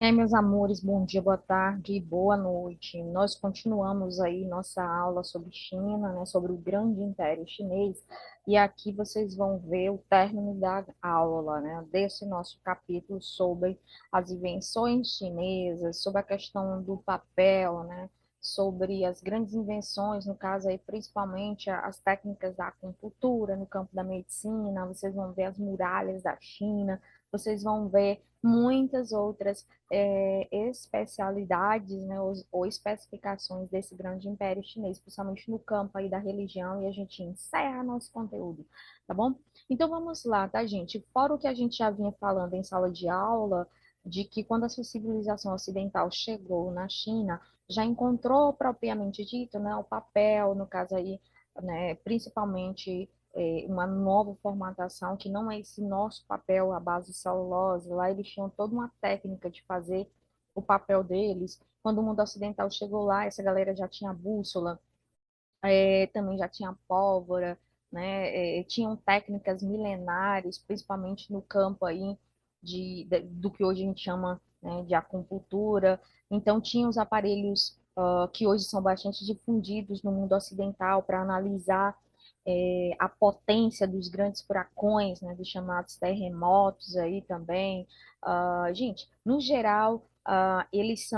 E aí, meus amores, bom dia, boa tarde, boa noite. Nós continuamos aí nossa aula sobre China, né, sobre o grande império chinês, e aqui vocês vão ver o término da aula, né, desse nosso capítulo sobre as invenções chinesas, sobre a questão do papel, né, sobre as grandes invenções, no caso aí principalmente as técnicas da acupuntura no campo da medicina. Vocês vão ver as muralhas da China, vocês vão ver muitas outras especialidades, né, ou especificações desse grande império chinês, principalmente no campo aí da religião, e a gente encerra nosso conteúdo, tá bom? Então vamos lá, tá, gente? Fora o que a gente já vinha falando em sala de aula, de que quando essa civilização ocidental chegou na China, já encontrou propriamente dito, né, o papel, no caso aí, né, principalmente uma nova formatação, que não é esse nosso papel à base de celulose. Lá eles tinham toda uma técnica de fazer o papel deles. Quando o mundo ocidental chegou lá, essa galera já tinha bússola, também já tinha pólvora, né? Tinham técnicas milenares, principalmente no campo aí do que hoje a gente chama, né, de acupuntura. Então, tinha os aparelhos que hoje são bastante difundidos no mundo ocidental para analisar a potência dos grandes furacões, né, dos chamados terremotos aí também. Gente, no geral, eles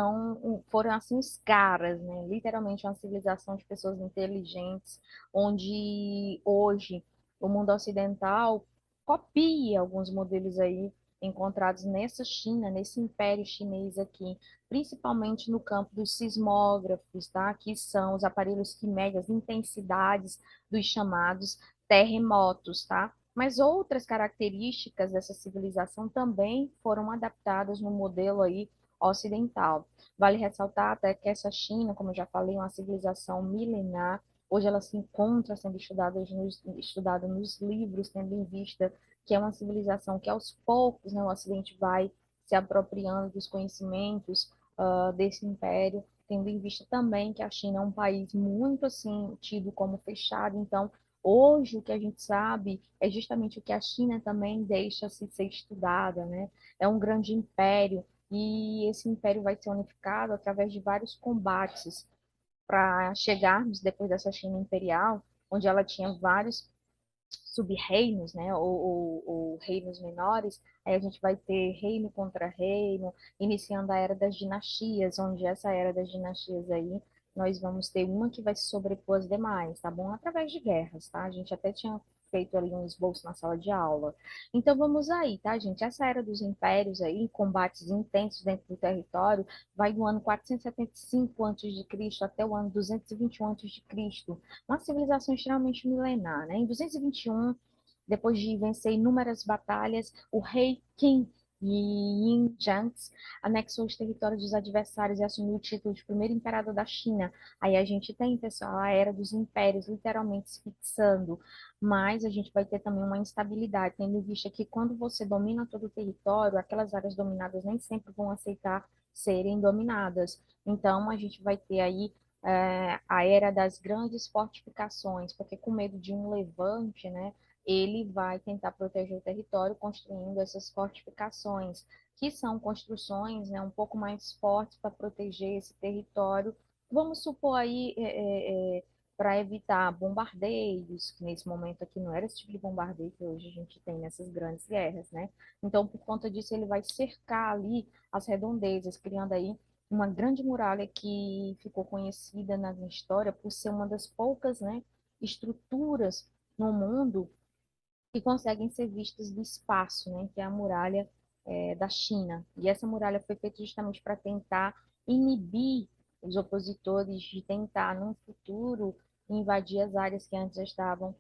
foram assim os caras, né? Literalmente uma civilização de pessoas inteligentes, onde hoje o mundo ocidental copia alguns modelos aí encontrados nessa China, nesse império chinês aqui, principalmente no campo dos sismógrafos, tá? Que são os aparelhos que medem as intensidades dos chamados terremotos, tá? Mas outras características dessa civilização também foram adaptadas no modelo aí ocidental. Vale ressaltar até que essa China, como eu já falei, é uma civilização milenar. Hoje ela se encontra sendo estudada nos livros, tendo em vista que é uma civilização que aos poucos, né, o Ocidente vai se apropriando dos conhecimentos desse império, tendo em vista também que a China é um país muito assim tido como fechado. Então, hoje o que a gente sabe é justamente o que a China também deixa se ser estudada, né? É um grande império, e esse império vai ser unificado através de vários combates para chegarmos depois dessa China imperial, onde ela tinha vários sub-reinos, né, ou reinos menores. Aí a gente vai ter reino contra reino, iniciando a era das dinastias, onde essa era das dinastias aí nós vamos ter uma que vai se sobrepor às demais, tá bom? Através de guerras, tá? A gente até tinha feito ali um esboço na sala de aula. Então vamos aí, tá, gente? Essa era dos impérios aí, combates intensos dentro do território, vai do ano 475 a.C. até o ano 221 a.C., uma civilização extremamente milenar, né? Em 221, depois de vencer inúmeras batalhas, o rei Qin Yin Zhang anexou os territórios dos adversários e assumiu o título de primeiro imperador da China. Aí a gente tem, pessoal, a era dos impérios literalmente se fixando, mas a gente vai ter também uma instabilidade, tendo em vista que quando você domina todo o território, aquelas áreas dominadas nem sempre vão aceitar serem dominadas. Então, a gente vai ter aí a era das grandes fortificações, porque com medo de um levante, né, ele vai tentar proteger o território construindo essas fortificações, que são construções, né, um pouco mais fortes para proteger esse território. Vamos supor aí, para evitar bombardeios, que nesse momento aqui não era esse tipo de bombardeio que hoje a gente tem nessas grandes guerras, né? Então, por conta disso, ele vai cercar ali as redondezas, criando aí uma grande muralha que ficou conhecida na história por ser uma das poucas, né, estruturas no mundo que conseguem ser vistas do espaço, né, que é a muralha da China. E essa muralha foi feita justamente para tentar inibir os opositores de tentar, no futuro, invadir as áreas que antes estavam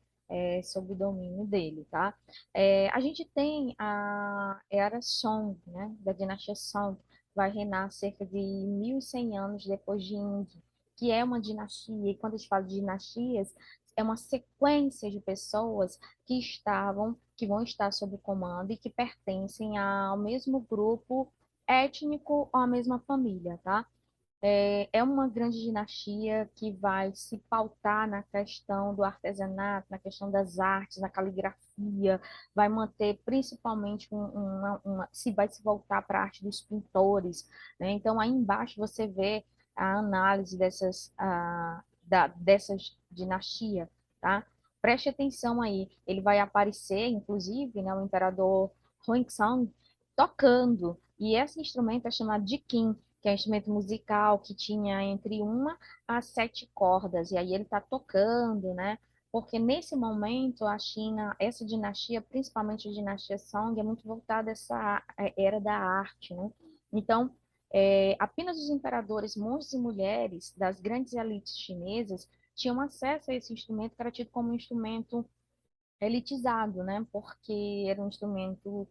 sob o domínio dele, tá? A gente tem a era Song, né, da dinastia Song, vai reinar cerca de 1.100 anos depois de Ying, que é uma dinastia, e quando a gente fala de dinastias, é uma sequência de pessoas que vão estar sob comando e que pertencem ao mesmo grupo étnico ou à mesma família, tá? É uma grande dinastia que vai se pautar na questão do artesanato, na questão das artes, na caligrafia, vai manter principalmente se vai se voltar para a arte dos pintores, né? Então, aí embaixo você vê a análise dessas dinastia, tá? Preste atenção aí, ele vai aparecer, inclusive, né, o imperador Huizong tocando, e esse instrumento é chamado de qin, que é um instrumento musical que tinha entre uma a sete cordas, e aí ele está tocando, né? Porque nesse momento a China, essa dinastia, principalmente a dinastia Song, é muito voltada a essa era da arte, né? Então, apenas os imperadores, monges e mulheres das grandes elites chinesas tinham acesso a esse instrumento que era tido como um instrumento elitizado, né? Porque era um instrumento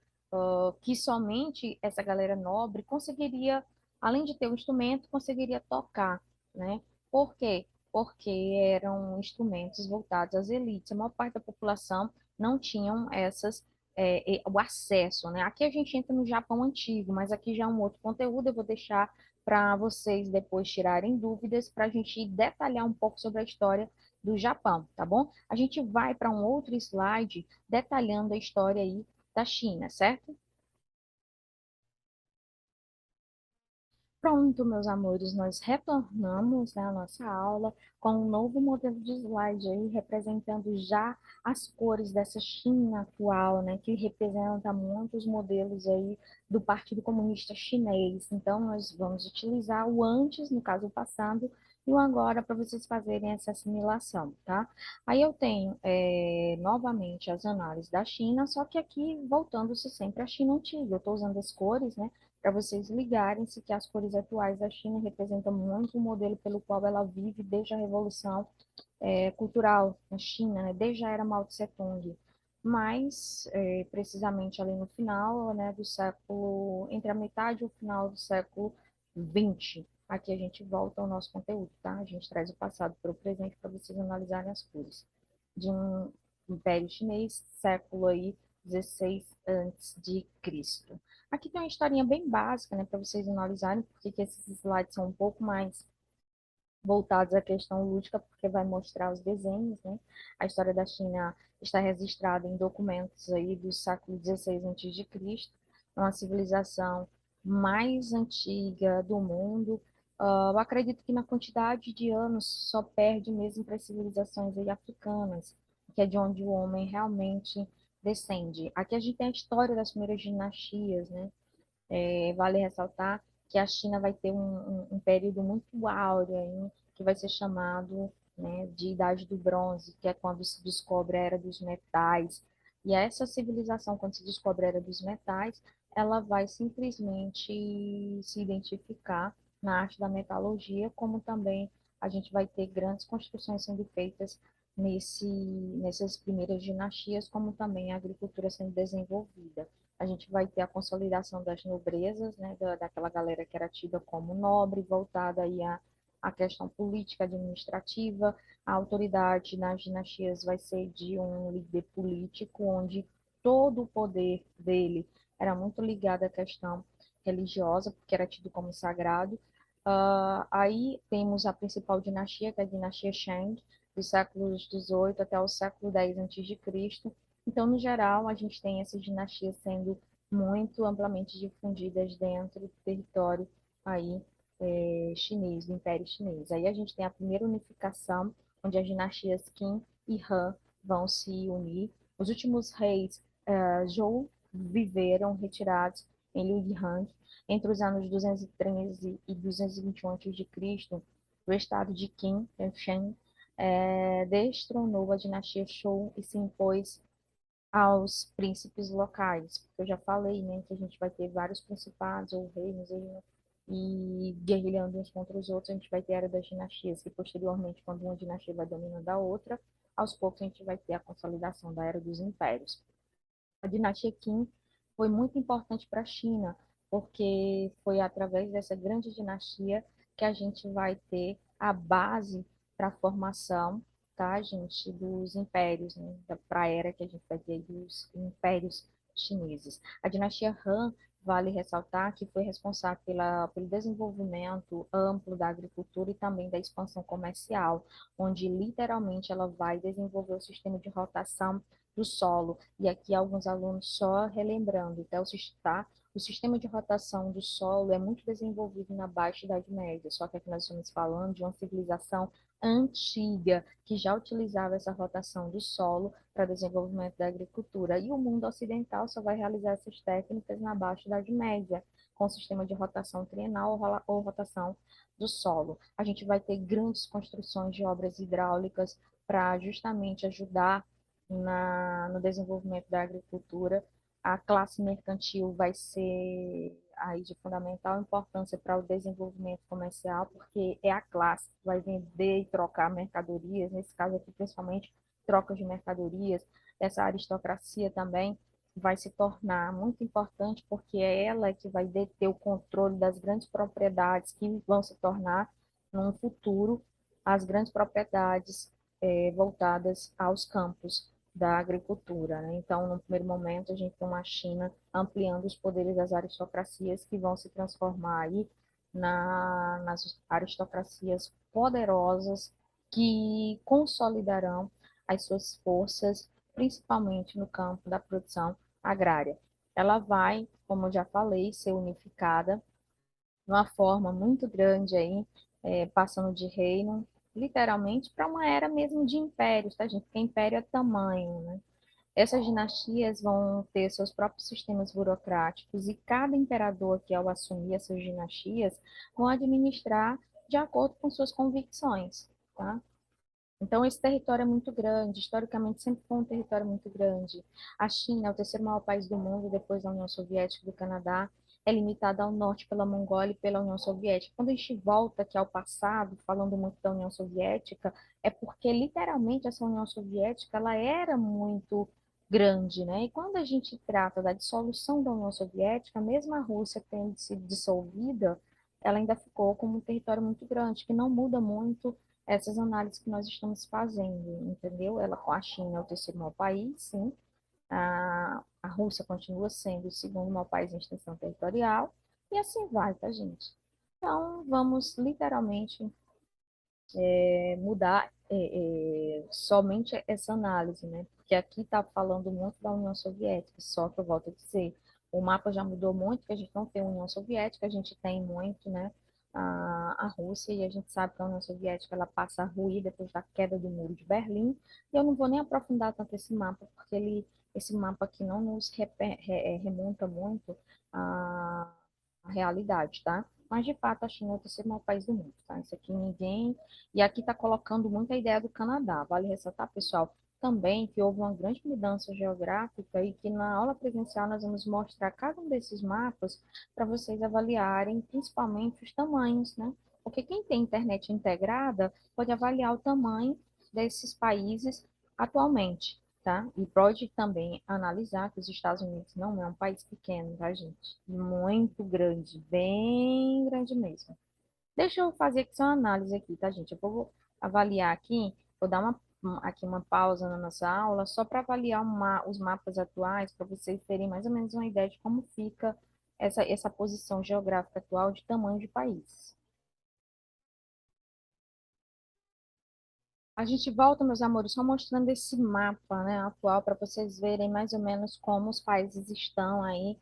que somente essa galera nobre conseguiria, além de ter o instrumento, conseguiria tocar, né? Por quê? Porque eram instrumentos voltados às elites. A maior parte da população não tinham o acesso, né? Aqui a gente entra no Japão antigo, mas aqui já é um outro conteúdo, eu vou deixar para vocês depois tirarem dúvidas, para a gente detalhar um pouco sobre a história do Japão, tá bom? A gente vai para um outro slide detalhando a história aí da China, certo? Pronto, meus amores, nós retornamos, né, à nossa aula com um novo modelo de slide aí, representando já as cores dessa China atual, né, que representa muitos modelos aí do Partido Comunista Chinês. Então, nós vamos utilizar o antes, no caso o passado, e o agora para vocês fazerem essa assimilação, tá? Aí eu tenho novamente as análises da China, só que aqui voltando-se sempre à China antiga. Eu estou usando as cores, né? Para vocês ligarem-se que as cores atuais da China representam muito o modelo pelo qual ela vive desde a Revolução Cultural na China, né, desde a era Mao Tse Tung. Mas, precisamente ali no final, né, do século, entre a metade e o final do século XX, aqui a gente volta ao nosso conteúdo, tá? A gente traz o passado para o presente para vocês analisarem as cores de um Império Chinês, século aí 16 antes de Cristo. Aqui tem uma historinha bem básica, né, para vocês analisarem, porque que esses slides são um pouco mais voltados à questão lúdica, porque vai mostrar os desenhos, né? A história da China está registrada em documentos aí do século XVI a.C., uma civilização mais antiga do mundo. Eu acredito que na quantidade de anos só perde mesmo para as civilizações aí africanas, que é de onde o homem realmente descende. Aqui a gente tem a história das primeiras dinastias, né? Vale ressaltar que a China vai ter um período muito áureo, aí, que vai ser chamado, né, de Idade do Bronze, que é quando se descobre a Era dos Metais. E essa civilização, quando se descobre a Era dos Metais, ela vai simplesmente se identificar na arte da metalurgia, como também a gente vai ter grandes construções sendo feitas nessas primeiras dinastias, como também a agricultura sendo desenvolvida. A gente vai ter a consolidação das nobrezas, né, daquela galera que era tida como nobre, voltada aí à questão política, administrativa. A autoridade nas dinastias vai ser de um líder político, onde todo o poder dele era muito ligado à questão religiosa, porque era tido como sagrado. Aí temos a principal dinastia, que é a dinastia Shang, dos séculos XVIII até o século X a.C. Então, no geral, a gente tem essas dinastias sendo muito amplamente difundidas dentro do território aí chinês, do Império Chinês. Aí a gente tem a primeira unificação, onde as dinastias Qin e Han vão se unir. Os últimos reis Zhou viveram retirados em Liujiang entre os anos 213 e 221 a.C. O estado de Qin, Shen, destronou a dinastia Zhou e se impôs aos príncipes locais, porque eu já falei, né, que a gente vai ter vários principados ou reinos aí, né, e guerrilhando uns contra os outros, a gente vai ter a era das dinastias, que posteriormente, quando uma dinastia vai dominando a outra, aos poucos a gente vai ter a consolidação da era dos impérios. A dinastia Qin foi muito importante para a China, porque foi através dessa grande dinastia que a gente vai ter a base para a formação, tá, gente, dos impérios, né, para a era que a gente vai ter dos impérios chineses. A dinastia Han Vale ressaltar que foi responsável pelo desenvolvimento amplo da agricultura e também da expansão comercial, onde literalmente ela vai desenvolver o sistema de rotação do solo. E aqui alguns alunos só relembrando, então, tá? O sistema de rotação do solo é muito desenvolvido na Baixa Idade Média, só que aqui nós estamos falando de uma civilização antiga que já utilizava essa rotação do solo para desenvolvimento da agricultura. E o mundo ocidental só vai realizar essas técnicas na Baixa Idade Média, com o sistema de rotação trienal ou rotação do solo. A gente vai ter grandes construções de obras hidráulicas para justamente ajudar no desenvolvimento da agricultura. A classe mercantil vai ser aí de fundamental importância para o desenvolvimento comercial, porque é a classe que vai vender e trocar mercadorias, nesse caso aqui principalmente trocas de mercadorias. Essa aristocracia também vai se tornar muito importante, porque é ela que vai deter o controle das grandes propriedades que vão se tornar, no futuro, as grandes propriedades voltadas aos campos da agricultura, né? Então, no primeiro momento, a gente tem uma China ampliando os poderes das aristocracias que vão se transformar aí nas aristocracias poderosas que consolidarão as suas forças, principalmente no campo da produção agrária. Ela vai, como eu já falei, ser unificada de uma forma muito grande aí, passando de reino, literalmente, para uma era mesmo de impérios, tá, gente? Porque império é tamanho, né? Essas dinastias vão ter seus próprios sistemas burocráticos e cada imperador que, ao assumir essas dinastias, vão administrar de acordo com suas convicções, tá? Então, esse território é muito grande, historicamente sempre foi um território muito grande. A China é o terceiro maior país do mundo, depois da União Soviética e do Canadá, é limitada ao norte pela Mongólia e pela União Soviética. Quando a gente volta aqui ao passado, falando muito da União Soviética, é porque literalmente essa União Soviética ela era muito grande, né? E quando a gente trata da dissolução da União Soviética, mesmo a Rússia tendo sido dissolvida, ela ainda ficou como um território muito grande, que não muda muito essas análises que nós estamos fazendo, entendeu? Ela com a China é o terceiro maior país, sim. A Rússia continua sendo o segundo maior país em extensão territorial, e assim vai, tá, gente? Então, vamos literalmente mudar somente essa análise, né? Porque aqui está falando muito da União Soviética, só que eu volto a dizer, o mapa já mudou muito, que a gente não tem União Soviética, a gente tem muito, né? A Rússia, e a gente sabe que a União Soviética ela passa a ruir depois da queda do Muro de Berlim, e eu não vou nem aprofundar tanto esse mapa, porque esse mapa aqui não nos remonta muito à, à realidade, tá? Mas, de fato, a China é o terceiro maior país do mundo, tá? Isso aqui ninguém e aqui está colocando muita ideia do Canadá. Vale ressaltar, pessoal, também que houve uma grande mudança geográfica e que na aula presencial nós vamos mostrar cada um desses mapas para vocês avaliarem, principalmente os tamanhos, né? Porque quem tem internet integrada pode avaliar o tamanho desses países atualmente, tá? E pode também analisar que os Estados Unidos não é um país pequeno, tá, gente? Muito grande, bem grande mesmo. Deixa eu fazer aqui só uma análise aqui, tá, gente? Eu vou avaliar aqui, vou dar aqui uma pausa na nossa aula, só para avaliar os mapas atuais, para vocês terem mais ou menos uma ideia de como fica essa posição geográfica atual de tamanho de país. A gente volta, meus amores, só mostrando esse mapa, né, atual, para vocês verem mais ou menos como os países estão aí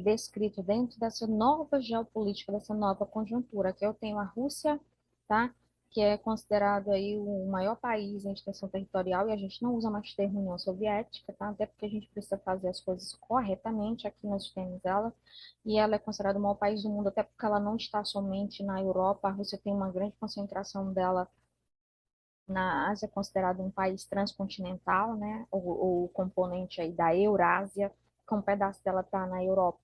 descritos dentro dessa nova geopolítica, dessa nova conjuntura. Aqui eu tenho a Rússia, tá? Que é considerado aí o maior país em extensão territorial, e a gente não usa mais termo União Soviética, tá? Até porque a gente precisa fazer as coisas corretamente. Aqui nós temos ela, e ela é considerada o maior país do mundo, até porque ela não está somente na Europa. A Rússia tem uma grande concentração dela na Ásia, é considerado um país transcontinental, né? O componente aí da Eurásia, que um pedaço dela está na Europa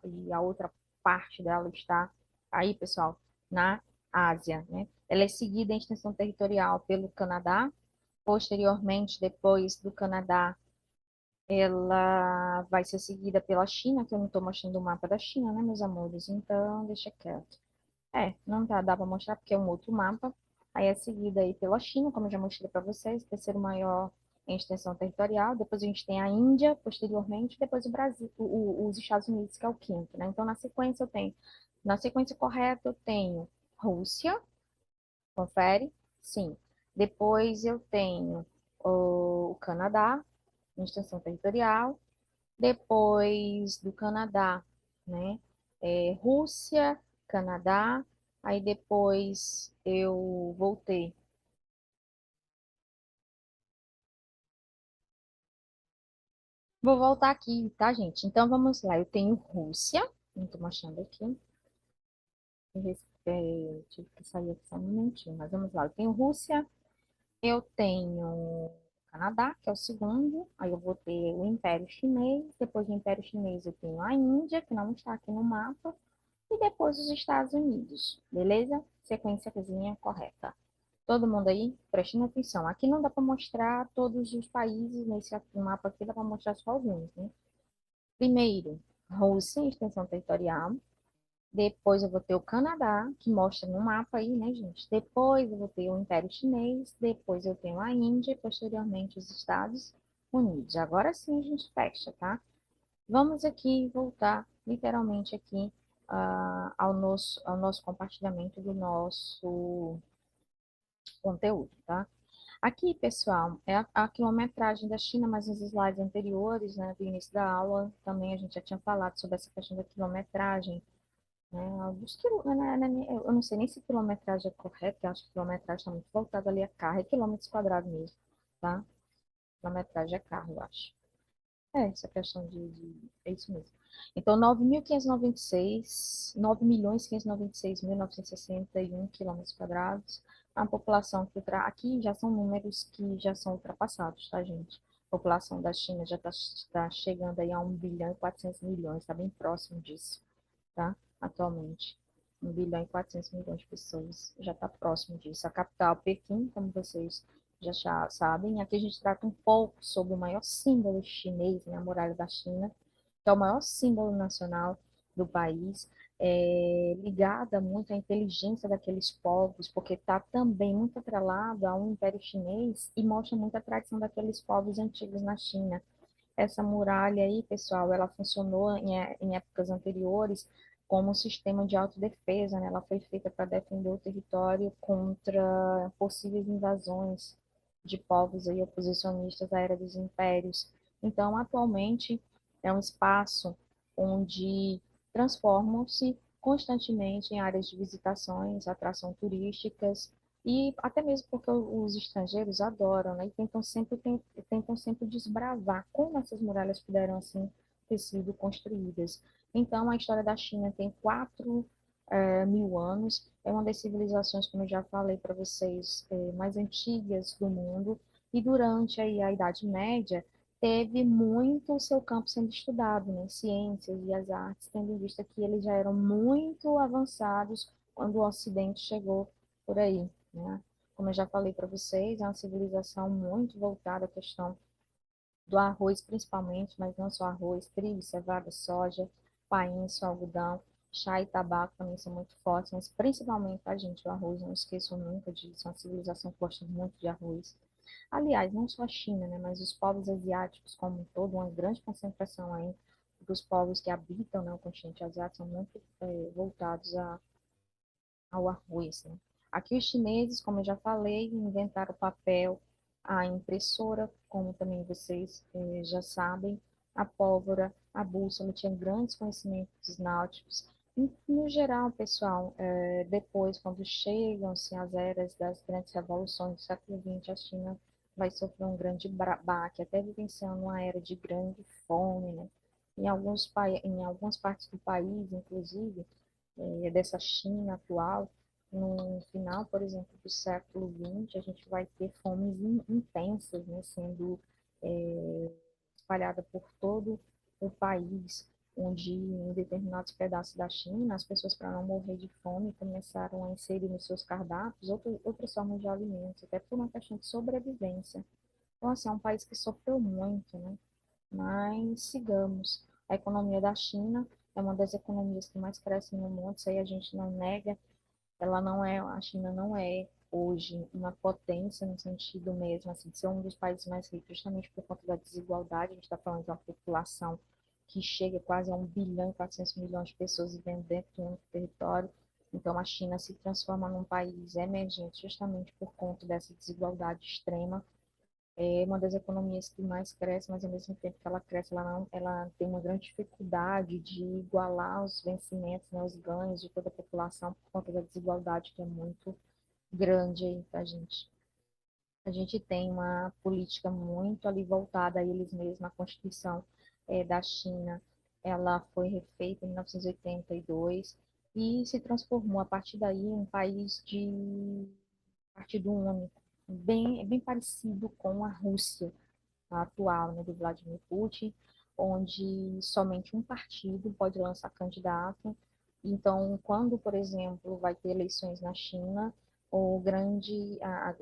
e a outra parte dela está aí, pessoal, na Ásia, né? Ela é seguida em extensão territorial pelo Canadá. Posteriormente, depois do Canadá, ela vai ser seguida pela China, que eu não estou mostrando o mapa da China, né, meus amores? Então, deixa quieto. Não dá para mostrar porque é um outro mapa. Aí é seguida aí pela China, como eu já mostrei para vocês, terceiro maior em extensão territorial, depois a gente tem a Índia, posteriormente, depois o Brasil, os Estados Unidos, que é o quinto, né? Então, na sequência correta, eu tenho Rússia, confere? Sim. Depois eu tenho o Canadá, em extensão territorial. Depois do Canadá, né? Rússia, Canadá. Aí depois eu voltei. Vou voltar aqui, tá, gente? Então vamos lá. Eu tenho Rússia. Não tô mostrando aqui. Tive que sair aqui só um minutinho, mas vamos lá. Eu tenho Rússia, eu tenho Canadá, que é o segundo. Aí eu vou ter o Império Chinês. Depois do Império Chinês eu tenho a Índia, que não está aqui no mapa. E depois os Estados Unidos, beleza? Sequênciazinha correta. Todo mundo aí prestando atenção. Aqui não dá para mostrar todos os países nesse mapa aqui, dá para mostrar só alguns, né? Primeiro, Rússia, extensão territorial. Depois eu vou ter o Canadá, que mostra no mapa aí, né, gente? Depois eu vou ter o Império Chinês. Depois eu tenho a Índia e posteriormente os Estados Unidos. Agora sim a gente fecha, tá? Vamos aqui voltar literalmente aqui ao nosso compartilhamento do nosso conteúdo, tá? Aqui, pessoal, é a quilometragem da China, mas nos slides anteriores, né, do início da aula, também a gente já tinha falado sobre essa questão da quilometragem, né, eu não sei nem se quilometragem é correta, eu acho que quilometragem está muito voltada ali a carro, é quilômetros quadrados mesmo, tá? Quilometragem é carro, eu acho. Essa questão é isso mesmo. Então, 9.596 quilômetros quadrados. A população que aqui já são números que já são ultrapassados, tá, gente? A população da China já está chegando aí a 1,4 bilhão, está bem próximo disso, tá? Atualmente. 1,4 bilhão de pessoas já está próximo disso. A capital, Pequim, como vocês já sabem, aqui a gente trata um pouco sobre o maior símbolo chinês, né, a Muralha da China, que é o maior símbolo nacional do país, ligada muito à inteligência daqueles povos, porque está também muito atrelado ao Império Chinês e mostra muito a tradição daqueles povos antigos na China. Essa muralha aí, pessoal, ela funcionou em épocas anteriores como um sistema de autodefesa, né? Ela foi feita para defender o território contra possíveis invasões de povos aí oposicionistas à era dos impérios. Então, atualmente, é um espaço onde transformam-se constantemente em áreas de visitações, atrações turísticas, e até mesmo porque os estrangeiros adoram, né? E tentam sempre desbravar como essas muralhas puderam, assim, ter sido construídas. Então, a história da China tem 4 mil anos. É uma das civilizações, como eu já falei para vocês, mais antigas do mundo. E durante aí, a Idade Média, teve muito o seu campo sendo estudado, né? Ciências e as artes, tendo em vista que eles já eram muito avançados quando o Ocidente chegou por aí, né? Como eu já falei para vocês, é uma civilização muito voltada à questão do arroz principalmente, mas não só arroz, trigo, cevada, soja, painço, algodão, chá e tabaco também são muito fortes, mas principalmente a gente, o arroz, não esqueço nunca disso, é uma civilização que gosta muito de arroz. Aliás, não só a China, né, mas os povos asiáticos como um todo, uma grande concentração aí dos povos que habitam, né, o continente asiático são muito voltados ao arroz, né? Aqui os chineses, como eu já falei, inventaram o papel, a impressora, como também vocês já sabem, a pólvora, a bússola, tinham grandes conhecimentos náuticos. E, no geral, pessoal, depois, quando chegam-se as eras das grandes revoluções do século XX, a China vai sofrer um grande baque, até vivenciando uma era de grande fome, né? Em algumas partes do país, inclusive, dessa China atual, no final, por exemplo, do século XX, a gente vai ter fomes intensas, né, sendo espalhada por todo o país, onde em determinados pedaços da China, as pessoas, para não morrer de fome, começaram a inserir nos seus cardápios outras formas de alimentos, até por uma questão de sobrevivência. Então, assim, é um país que sofreu muito, né? Mas sigamos. A economia da China é uma das economias que mais crescem no mundo, isso aí a gente não nega. A China não é hoje uma potência no sentido mesmo, assim, de ser um dos países mais ricos, justamente por conta da desigualdade. A gente está falando de uma população que chega quase a 1,4 bilhão de pessoas vivendo dentro de um único território. Então, a China se transforma num país emergente justamente por conta dessa desigualdade extrema. É uma das economias que mais cresce, mas ao mesmo tempo que ela cresce, ela tem uma grande dificuldade de igualar os vencimentos, né, os ganhos de toda a população por conta da desigualdade que é muito grande aí pra gente. A gente tem uma política muito ali voltada a eles mesmos. A Constituição da China, ela foi refeita em 1982 e se transformou a partir daí em um país de partido único, bem parecido com a Rússia atual, né, do Vladimir Putin, onde somente um partido pode lançar candidato. Então, quando, por exemplo, vai ter eleições na China,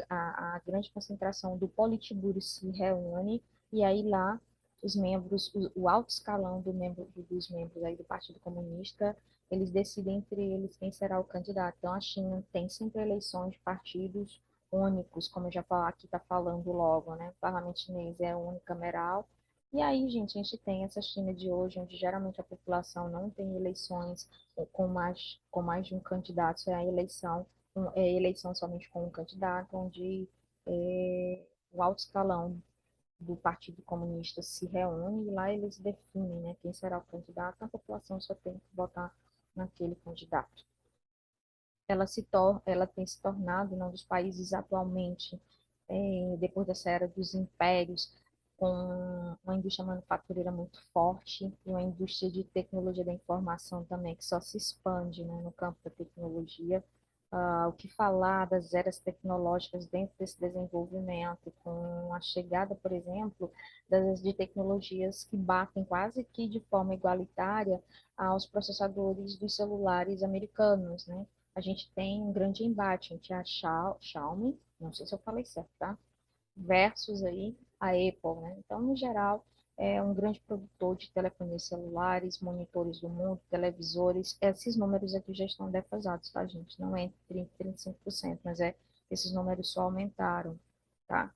a grande concentração do Politburo se reúne e aí lá os membros, o alto escalão dos membros aí do Partido Comunista, eles decidem entre eles quem será o candidato. Então, a China tem sempre eleições de partidos únicos, como eu já aqui está falando logo, né? O parlamento chinês é unicameral. E aí, gente, a gente tem essa China de hoje, onde geralmente a população não tem eleições com mais de um candidato, é a eleição, eleição somente com um candidato, onde o alto escalão do Partido Comunista se reúne e lá eles definem, né, quem será o candidato, a população só tem que votar naquele candidato. Ela tem se tornado um dos países atualmente, depois dessa era dos impérios, com uma indústria manufatureira muito forte e uma indústria de tecnologia da informação também, que só se expande, né, no campo da tecnologia. O que falar das eras tecnológicas dentro desse desenvolvimento, com a chegada, por exemplo, de tecnologias que batem quase que de forma igualitária aos processadores dos celulares americanos, né? A gente tem um grande embate entre a Xiaomi, não sei se eu falei certo, tá? Versus aí a Apple, né? Então, no geral, é um grande produtor de telefones celulares, monitores do mundo, televisores. Esses números aqui já estão defasados, tá, gente? Não é entre 30 e 35%, mas esses números só aumentaram, tá?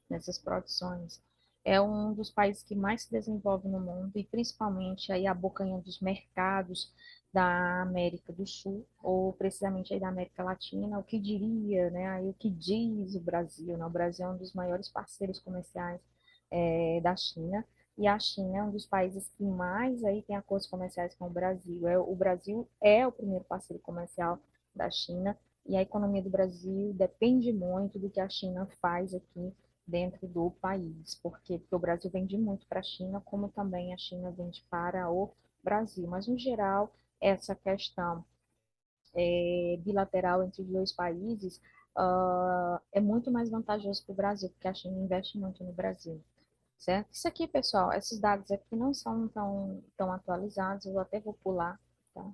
Nessas produções. É um dos países que mais se desenvolve no mundo e principalmente aí abocanhando os mercados da América do Sul, ou precisamente aí da América Latina, o que diria, né, aí o que diz o Brasil, né? O Brasil é um dos maiores parceiros comerciais da China, e a China é um dos países que mais aí tem acordos comerciais com o Brasil. O Brasil é o primeiro parceiro comercial da China, e a economia do Brasil depende muito do que a China faz aqui dentro do país, porque o Brasil vende muito para a China, como também a China vende para o Brasil. Mas, no geral, essa questão bilateral entre os dois países é muito mais vantajoso para o Brasil, porque a China investe muito no Brasil, certo? Isso aqui, pessoal, esses dados aqui não são tão atualizados, eu até vou pular, tá?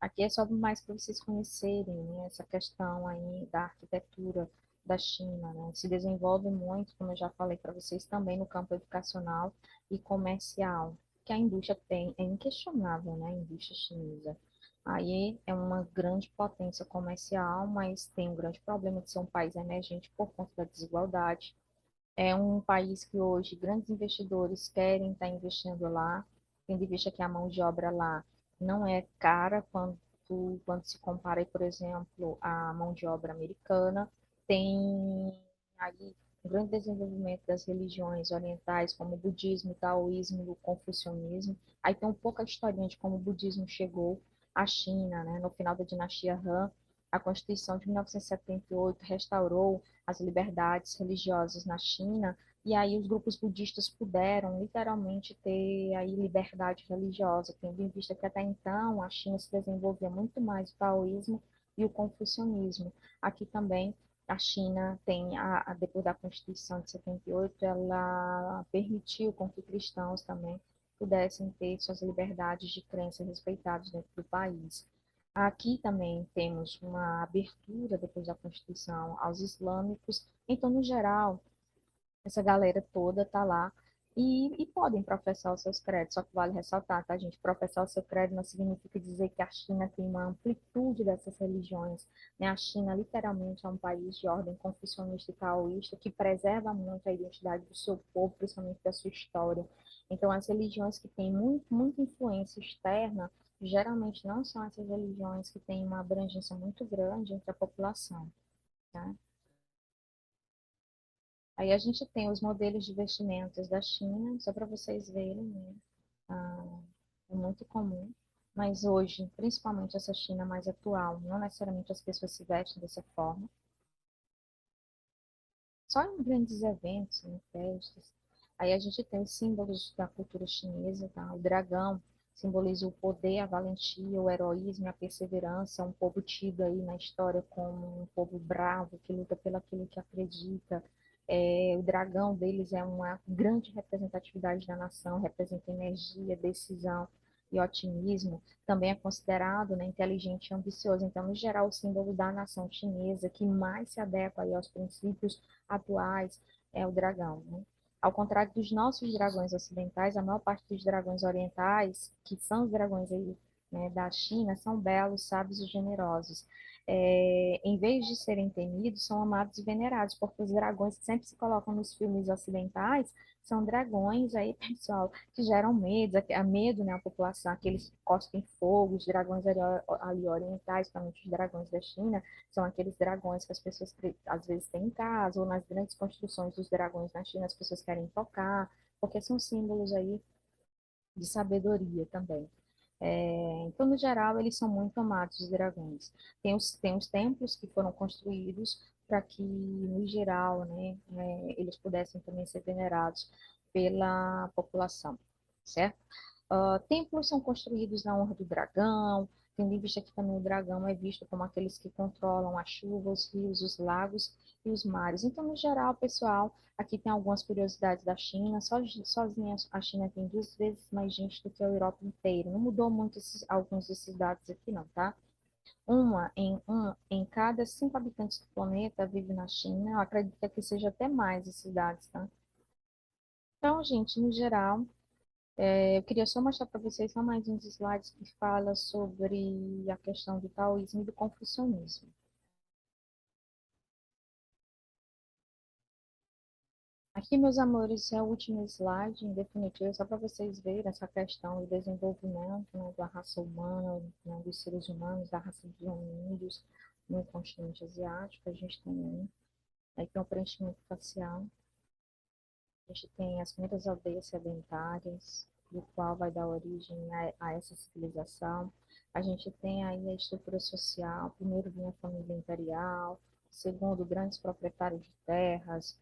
Aqui é só mais para vocês conhecerem, né, essa questão aí da arquitetura da China, né? Se desenvolve muito, como eu já falei para vocês, também no campo educacional e comercial, que a indústria tem, é inquestionável, né, a indústria chinesa. Aí é uma grande potência comercial, mas tem um grande problema de ser um país emergente por conta da desigualdade. É um país que hoje grandes investidores querem estar investindo lá, tendo em vista que a mão de obra lá não é cara quando se compara, por exemplo, a mão de obra americana. Tem aí um grande desenvolvimento das religiões orientais, como o budismo, o taoísmo, o confucionismo. Aí tem um pouco a historinha de como o budismo chegou à China, né? No final da dinastia Han, a Constituição de 1978 restaurou as liberdades religiosas na China, e aí os grupos budistas puderam literalmente ter aí liberdade religiosa, tendo em vista que até então a China se desenvolvia muito mais o taoísmo e o confucionismo. Aqui também a China tem, depois da Constituição de 78, ela permitiu com que cristãos também pudessem ter suas liberdades de crença respeitadas dentro do país. Aqui também temos uma abertura, depois da Constituição, aos islâmicos. Então, no geral, essa galera toda está lá e podem professar os seus créditos. Só que vale ressaltar, tá, gente? Professar o seu crédito não significa dizer que a China tem uma amplitude dessas religiões, né? A China, literalmente, é um país de ordem confucionista e taoísta que preserva muito a identidade do seu povo, principalmente da sua história. Então, as religiões que têm muita influência externa, geralmente não são essas religiões que têm uma abrangência muito grande entre a população, tá? Aí a gente tem os modelos de vestimentas da China, só para vocês verem, né? Ah, é muito comum. Mas hoje, principalmente essa China mais atual, não necessariamente as pessoas se vestem dessa forma. Só em grandes eventos, em festas. Aí a gente tem os símbolos da cultura chinesa, tá? O dragão simboliza o poder, a valentia, o heroísmo, a perseverança, um povo tido aí na história como um povo bravo, que luta pelo aquilo que acredita. O dragão deles é uma grande representatividade da nação, representa energia, decisão e otimismo. Também é considerado, né, inteligente e ambicioso. Então, no geral, o símbolo da nação chinesa que mais se adequa aí aos princípios atuais é o dragão, né? Ao contrário dos nossos dragões ocidentais, a maior parte dos dragões orientais, que são os dragões aí, né, da China, são belos, sábios e generosos. Em vez de serem temidos, são amados e venerados, porque os dragões que sempre se colocam nos filmes ocidentais são dragões aí, pessoal, que geram medo, a medo, né, a população, aqueles que cospem fogo, os dragões ali orientais, principalmente os dragões da China, são aqueles dragões que as pessoas às vezes têm em casa, ou nas grandes construções dos dragões na China, as pessoas querem tocar, porque são símbolos aí de sabedoria também. Então, no geral, eles são muito amados, os dragões. Tem os templos que foram construídos para que, no geral, né, eles pudessem também ser venerados pela população, certo? Templos são construídos na honra do dragão, tendo em vista que também o dragão é visto como aqueles que controlam a chuva, os rios, os lagos e os mares. Então, no geral, pessoal, aqui tem algumas curiosidades da China. Sozinha a China tem 2 vezes mais gente do que a Europa inteira. Não mudou muito alguns desses dados aqui, não, tá? Um em cada 5 habitantes do planeta vive na China. Eu acredito que aqui seja até mais esses dados, tá? Então, gente, no geral, eu queria só mostrar para vocês só mais uns slides que fala sobre a questão do taoísmo e do confucionismo. Aqui, meus amores, é o último slide, em definitivo, só para vocês verem essa questão do desenvolvimento, né, da raça humana, né, dos seres humanos, da raça dos hominídeos no continente asiático. A gente aí tem o preenchimento facial, a gente tem as primeiras aldeias sedentárias, do qual vai dar origem a essa civilização. A gente tem aí a estrutura social, primeiro vinha a família imperial, segundo, grandes proprietários de terras,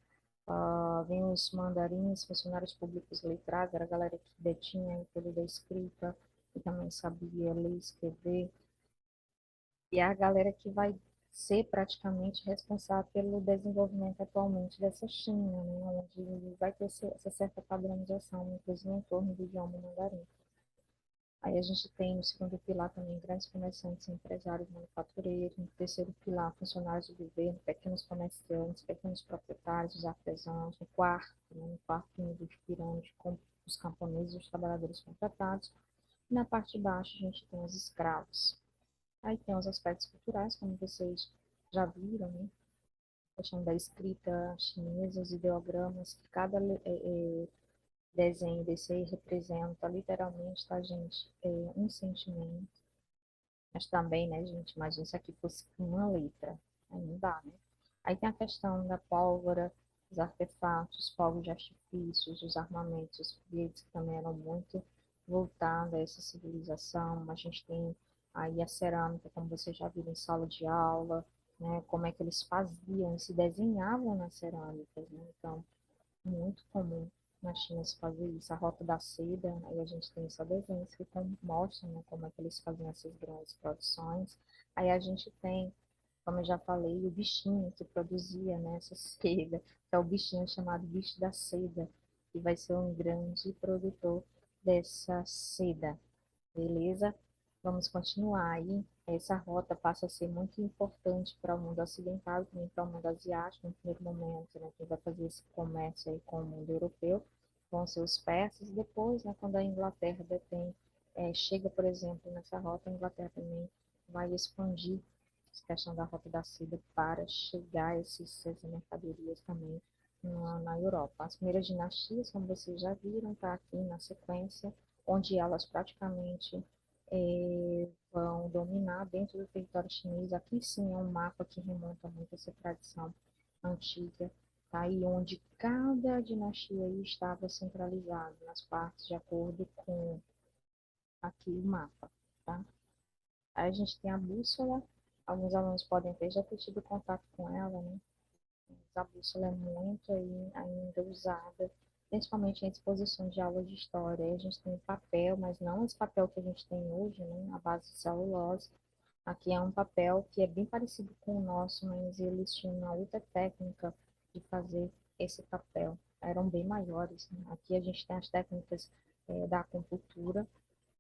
vem os mandarins, funcionários públicos letrados, era a galera que detinha o poder da escrita e também sabia ler e escrever. E é a galera que vai ser praticamente responsável pelo desenvolvimento atualmente dessa China, né, onde vai ter essa certa padronização, inclusive em torno do idioma mandarim. Aí a gente tem no segundo pilar também grandes comerciantes, empresários, manufatureiros. No terceiro pilar, funcionários do governo, pequenos comerciantes, pequenos proprietários, os artesãos. No quarto, né, no quarto nível de pirâmide, com os camponeses e os trabalhadores contratados. E na parte de baixo, a gente tem os escravos. Aí tem os aspectos culturais, como vocês já viram, né? A questão da escrita chinesa, os ideogramas, que cada desenho desse aí representa literalmente, tá, gente? Um sentimento. Mas também, né, gente, imagina se aqui fosse uma letra. Aí não dá, né? Aí tem a questão da pólvora, os artefatos, fogos de artifícios, os armamentos, os foguetes, que também eram muito voltados a essa civilização. A gente tem aí a cerâmica, como vocês já viram em sala de aula, né? Como é que eles faziam e se desenhavam nas cerâmicas, né? Então, muito comum na China se fazer isso. A Rota da Seda, aí a gente tem só desenhos que mostram, né, como é que eles faziam essas grandes produções. Aí a gente tem, como eu já falei, o bichinho que produzia, né, essa seda, que é o bichinho chamado bicho da seda, que vai ser um grande produtor dessa seda. Beleza? Vamos continuar aí. Essa rota passa a ser muito importante para o mundo ocidental e também para o mundo asiático, no primeiro momento, né? Quem vai fazer esse comércio aí com o mundo europeu vão ser os persas, e depois, né, quando a Inglaterra detém, chega, por exemplo, nessa rota, a Inglaterra também vai expandir essa questão da rota da seda para chegar essas mercadorias também na Europa. As primeiras dinastias, como vocês já viram, está aqui na sequência, onde elas praticamente vão dominar dentro do território chinês. Aqui sim é um mapa que remonta muito a essa tradição antiga, tá? E onde cada dinastia aí estava centralizada nas partes de acordo com aqui o mapa, tá? Aí a gente tem a bússola, alguns alunos podem ter já ter tido contato com ela, né? A bússola é muito aí ainda usada, principalmente em exposições de aula de história. Aí a gente tem papel, mas não esse papel que a gente tem hoje, né? A base de celulose. Aqui é um papel que é bem parecido com o nosso, mas eles tinham uma outra técnica de fazer esse papel. Eram bem maiores, né? Aqui a gente tem as técnicas da acupuntura,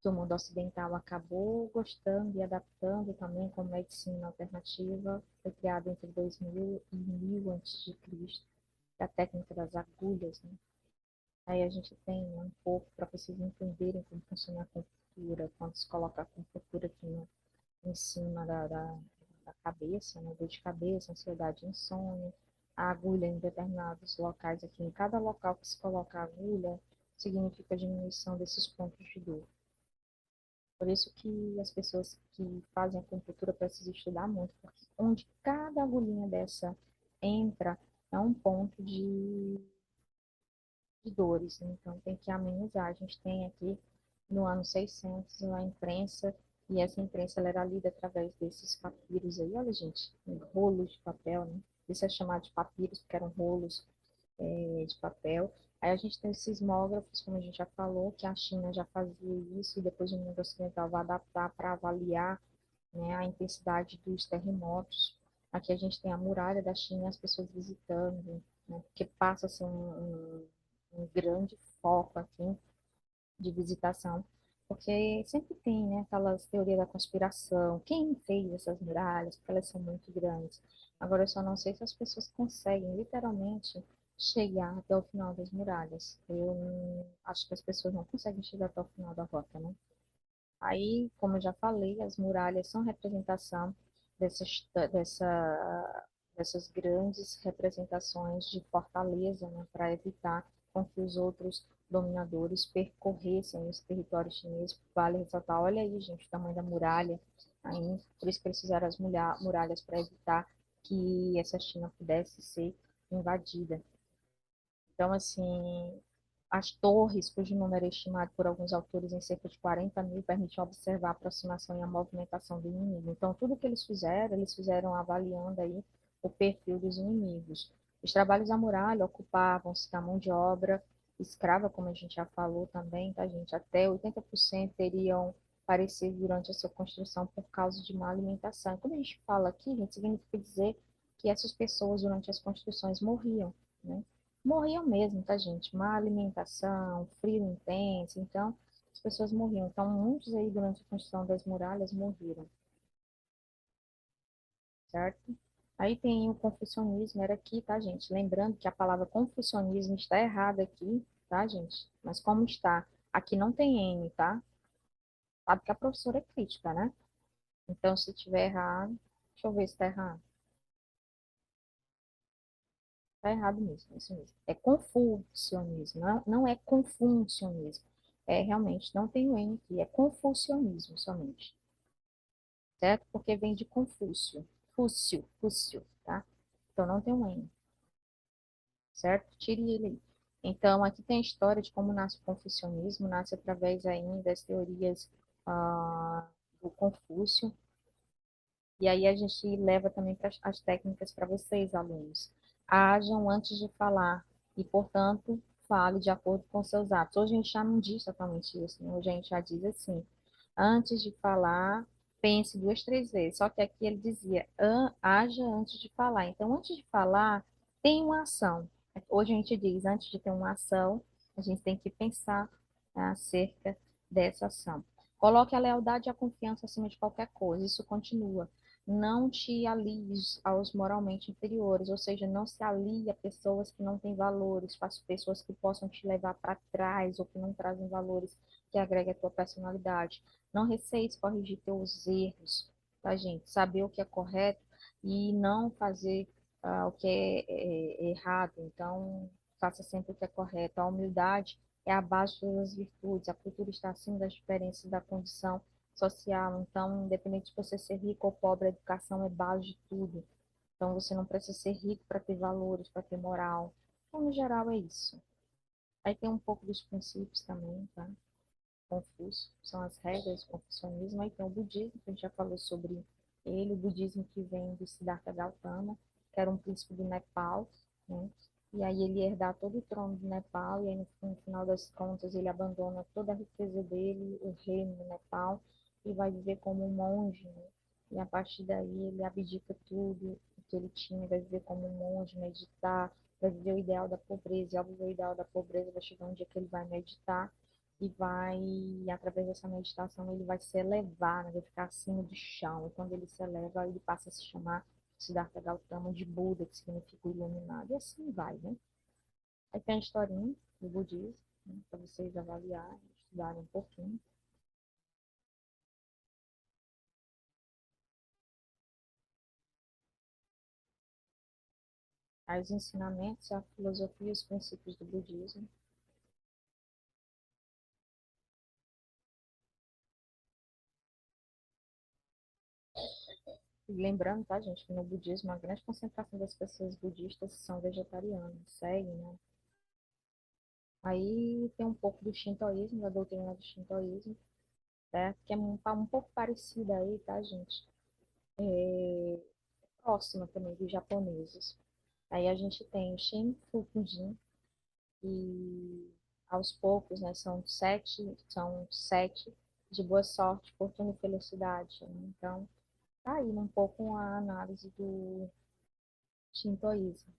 que o mundo ocidental acabou gostando e adaptando também como medicina alternativa. Foi criado entre 2000 e 1000 a.C., a técnica das agulhas, né? Aí a gente tem um pouco para vocês entenderem como funciona a acupuntura, quando se coloca a acupuntura aqui em cima da cabeça, né? Dor de cabeça, ansiedade, insônia, a agulha em determinados locais aqui. Em cada local que se coloca a agulha, significa a diminuição desses pontos de dor. Por isso que as pessoas que fazem acupuntura precisam estudar muito, porque onde cada agulhinha dessa entra é um ponto de dores, né? Então tem que amenizar. A gente tem aqui no ano 600 a imprensa, e essa imprensa ela era lida através desses papiros aí. Olha, gente, rolos de papel, né? Isso é chamado de papiros, porque eram rolos de papel. Aí a gente tem os sismógrafos, como a gente já falou, que a China já fazia isso, e depois o mundo ocidental vai adaptar para avaliar, né, a intensidade dos terremotos. Aqui a gente tem a muralha da China, as pessoas visitando, né, porque passa a ser um grande foco aqui de visitação, porque sempre tem, né, aquelas teorias da conspiração, quem fez essas muralhas, porque elas são muito grandes. Agora, eu só não sei se as pessoas conseguem, literalmente, chegar até o final das muralhas. Acho que as pessoas não conseguem chegar até o final da rota, né? Aí, como eu já falei, as muralhas são representação dessas grandes representações de fortaleza, né, para evitar com que os outros dominadores percorressem esse território chinês. Vale ressaltar, olha aí, gente, o tamanho da muralha. Aí, por isso que eles fizeram as muralhas para evitar que essa China pudesse ser invadida. Então, assim, as torres, cujo número é estimado por alguns autores em cerca de 40 mil, permitem observar a aproximação e a movimentação do inimigo. Então, tudo que eles fizeram avaliando aí o perfil dos inimigos. Os trabalhos da muralha ocupavam-se da mão de obra escrava, como a gente já falou também, tá, gente? Até 80% teriam parecido durante a sua construção por causa de má alimentação. Quando a gente fala aqui, gente, significa dizer que essas pessoas, durante as construções, morriam, né? Morriam mesmo, tá, gente? Má alimentação, frio intenso, então as pessoas morriam. Então, muitos aí durante a construção das muralhas morreram, certo? Aí tem o confucionismo, era aqui, tá, gente? Lembrando que a palavra confucionismo está errada aqui, tá, gente? Mas como está? Aqui não tem N, tá? Sabe que a professora é crítica, né? Então, se tiver errado, deixa eu ver se está errado. Está errado mesmo, é isso mesmo. É confucionismo, não é confucionismo. É realmente, não tem o N aqui, é confucionismo somente, certo? Porque vem de Confúcio, Fúcio, tá? Então não tem o N, certo? Tire ele aí. Então, aqui tem a história de como nasce o confucionismo, nasce através ainda das teorias do Confúcio, e aí a gente leva também para as técnicas para vocês, alunos. Hajam antes de falar e, portanto, fale de acordo com seus atos. Hoje a gente já não diz totalmente isso, né? Hoje a gente já diz assim, antes de falar, pense duas, três vezes. Só que aqui ele dizia, haja antes de falar. Então, antes de falar, tem uma ação. Hoje a gente diz, antes de ter uma ação, a gente tem que pensar, né, acerca dessa ação. Coloque a lealdade e a confiança acima de qualquer coisa. Isso continua. não te alies aos moralmente inferiores, ou seja, não se alie a pessoas que não têm valores, faça pessoas que possam te levar para trás ou que não trazem valores que agreguem a tua personalidade. Não receies corrigir teus erros, tá, gente? Saber o que é correto e não fazer o que é errado. Então, faça sempre o que é correto. A humildade é a base de todas as virtudes. A cultura está acima das diferenças da condição social. Então, independente de você ser rico ou pobre, a educação é base de tudo. Então, você não precisa ser rico para ter valores, para ter moral. Então, no geral, é isso. Aí tem um pouco dos princípios também, tá? Confúcio, são as regras do confucionismo. Aí tem o budismo, que a gente já falou sobre ele, o budismo que vem do Siddhartha Gautama, que era um príncipe do Nepal, né? E aí ele ia herdar todo o trono do Nepal, e aí no final das contas ele abandona toda a riqueza dele, o reino do Nepal, e vai viver como um monge, né? E a partir daí ele abdica tudo o que ele tinha, vai viver como um monge, meditar, vai viver o ideal da pobreza, e ao viver o ideal da pobreza vai chegar um dia que ele vai meditar, e vai, através dessa meditação, ele vai se elevar, né? Vai ficar acima do chão. E quando ele se eleva, ele passa a se chamar Siddhartha Gautama de Buda, que significa o iluminado. E assim vai, né? Aí tem a historinha do budismo, né? Para vocês avaliarem, estudarem um pouquinho. Aí os ensinamentos, a filosofia e os princípios do budismo. E lembrando, tá, gente, que no budismo a grande concentração das pessoas budistas são vegetarianas, seguem, né? Aí tem um pouco do shintoísmo, da doutrina do shintoísmo, certo? Que é um pouco parecida aí, tá, gente? Próxima também dos japoneses. Aí a gente tem o Shinfukujin, e aos poucos, né, são sete de boa sorte, fortuna e felicidade, né? Então, tá aí um pouco a análise do shintoísmo,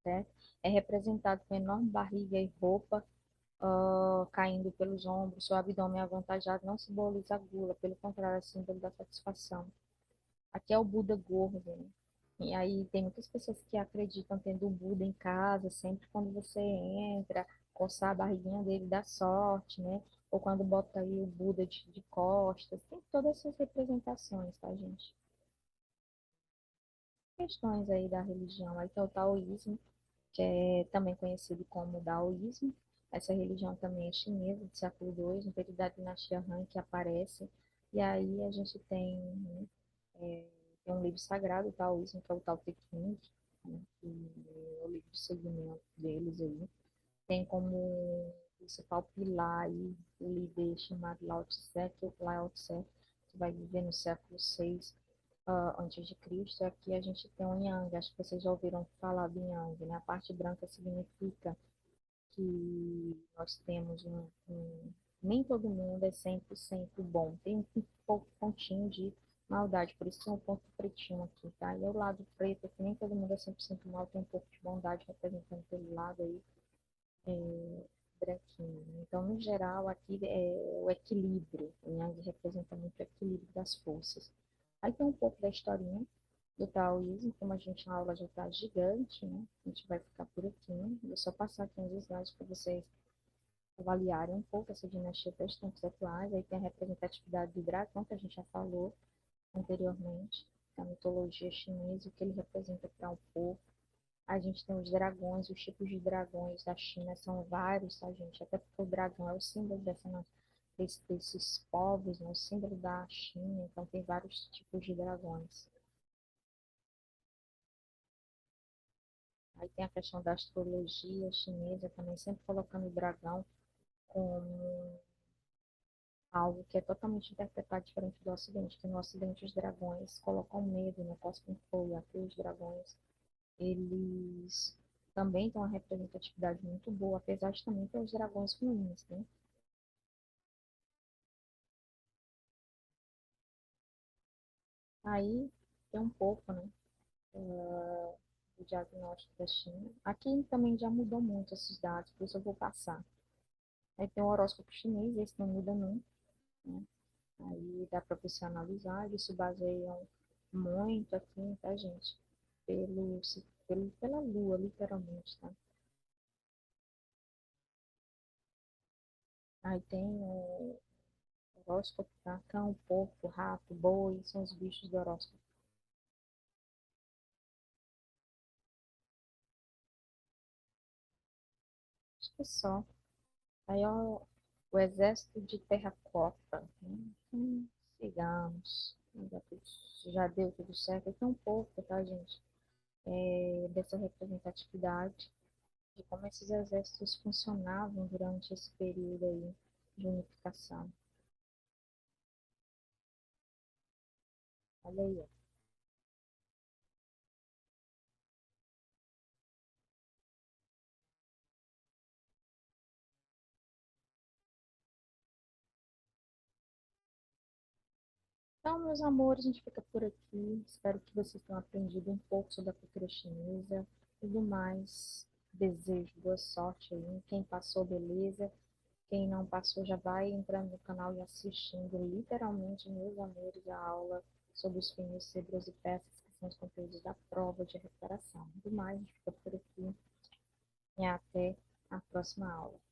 certo? É representado com enorme barriga e roupa caindo pelos ombros, seu abdômen avantajado não simboliza a gula, pelo contrário, é símbolo da satisfação. Aqui é o Buda gordo, né? E aí tem muitas pessoas que acreditam tendo o Buda em casa, sempre quando você entra, coçar a barriguinha dele dá sorte, né? Ou quando bota aí o Buda de costas, tem todas essas representações, tá, gente? Questões aí da religião, aí tem o taoísmo, que é também conhecido como daoísmo. Essa religião também é chinesa, do século II, no período da dinastia Han, que aparece. E aí a gente tem, né, tem um livro sagrado, o taoísmo, que é o Tao Te Ching, né, que é o livro de seguimento deles aí. Tem como principal pilar aí o líder chamado Lao Tse, que é o Lao Tse, que vai viver no século VI antes de Cristo. Aqui a gente tem o Yang, acho que vocês já ouviram falar do Yang, né? A parte branca significa que nós temos nem todo mundo é 100% bom, tem um pouco pontinho de maldade, por isso tem um ponto pretinho aqui, tá? E é o lado preto, que nem todo mundo é 100% mal, tem um pouco de bondade representando pelo lado aí branquinho, né? Então, no geral, aqui é o equilíbrio, o Yang representa muito o equilíbrio das forças. Aí tem um pouco da historinha do taoísmo, como a gente na aula já está gigante, né? A gente vai ficar por aqui, né? Vou só passar aqui uns slides para vocês avaliarem um pouco essa dinastia dos tempos atuais. Aí tem a representatividade do dragão, que a gente já falou anteriormente, da mitologia chinesa, o que ele representa para o povo. A gente tem os dragões, os tipos de dragões da China são vários, tá, gente? Até porque o dragão é o símbolo desses povos, né? O símbolo da China, então tem vários tipos de dragões. Aí tem a questão da astrologia chinesa também, sempre colocando o dragão como algo que é totalmente interpretado diferente do Ocidente, que no Ocidente os dragões colocam medo, né? Cospem fogo, aqui os dragões, eles também têm uma representatividade muito boa, apesar de também ter os dragões ruins, né? Aí tem um pouco, né, do diagnóstico da China. Aqui também já mudou muito esses dados, por isso eu vou passar. Aí tem o horóscopo chinês, esse não muda não, né? Aí dá para você analisar, eles se baseiam. muito assim, tá, gente? Pela lua, literalmente, tá? Aí tem o horóscopo, tá? Cão, porco, rato, boi, são os bichos do horóscopo. Acho que só. Aí, ó, o exército de terracota. Sigamos. Já deu tudo certo. Aqui um pouco, tá, gente? Dessa representatividade, de como esses exércitos funcionavam durante esse período aí de unificação. Olha aí, ó. Então, meus amores, a gente fica por aqui. Espero que vocês tenham aprendido um pouco sobre a cultura chinesa. E do mais, desejo boa sorte aí. Quem passou, beleza. Quem não passou, já vai entrando no canal e assistindo, literalmente, meus amores, a aula sobre os finos, cebras e peças, que são os conteúdos da prova de recuperação. Do mais, a gente fica por aqui e até a próxima aula.